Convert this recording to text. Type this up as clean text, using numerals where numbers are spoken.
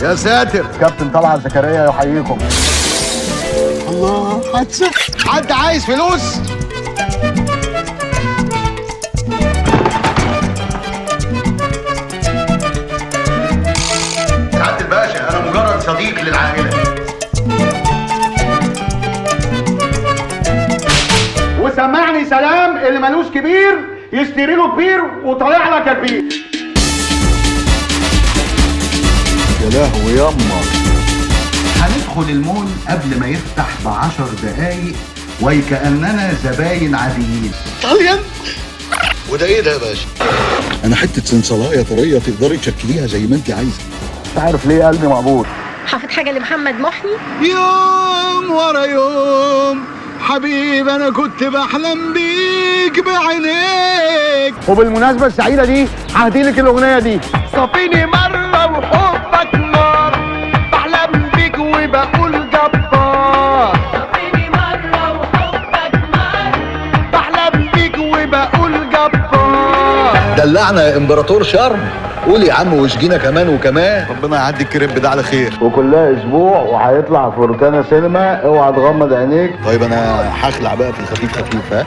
يا ساتر. كابتن طلعت زكريا يحييكم. الله، حادثة. حد عايز فلوس؟ سعادة الباشا، أنا مجرد صديق للعائلة. وسمعني سلام اللي ملوش كبير يشتري له كبير وطالع لك يا كبير. يا لهوي ياما. هندخل المول قبل ما يفتح ب10 دقايق وكأننا زباين عاديين. طاليان. وده ايه ده يا باشا؟ انا حته صنصلايه طريه تقدري تشكليها زي ما انت عايزه. مش عارف ليه قلبي مقبوض. حافظ حاجة لمحمد محي؟ يوم ورا يوم حبيب انا كنت بحلم بيك بعينيك. وبالمناسبة السعيدة دي ههديلك الأغنية دي. صافيني مرة وحبك نار، بحلم بيك وبقول جبار. صافيني مرة وحبك نار، بحلم بيك وبقول جبار. دلعنا يا امبراطور شرم. قول يا عم واشجينا كمان وكمان. ربنا يعدي الكريب ده على خير. وكلها أسبوع وهيطلع في روتانا سينما، اوعى تغمض عينيك. طيب انا هخلع بقى في الخفيف خفيف، ها.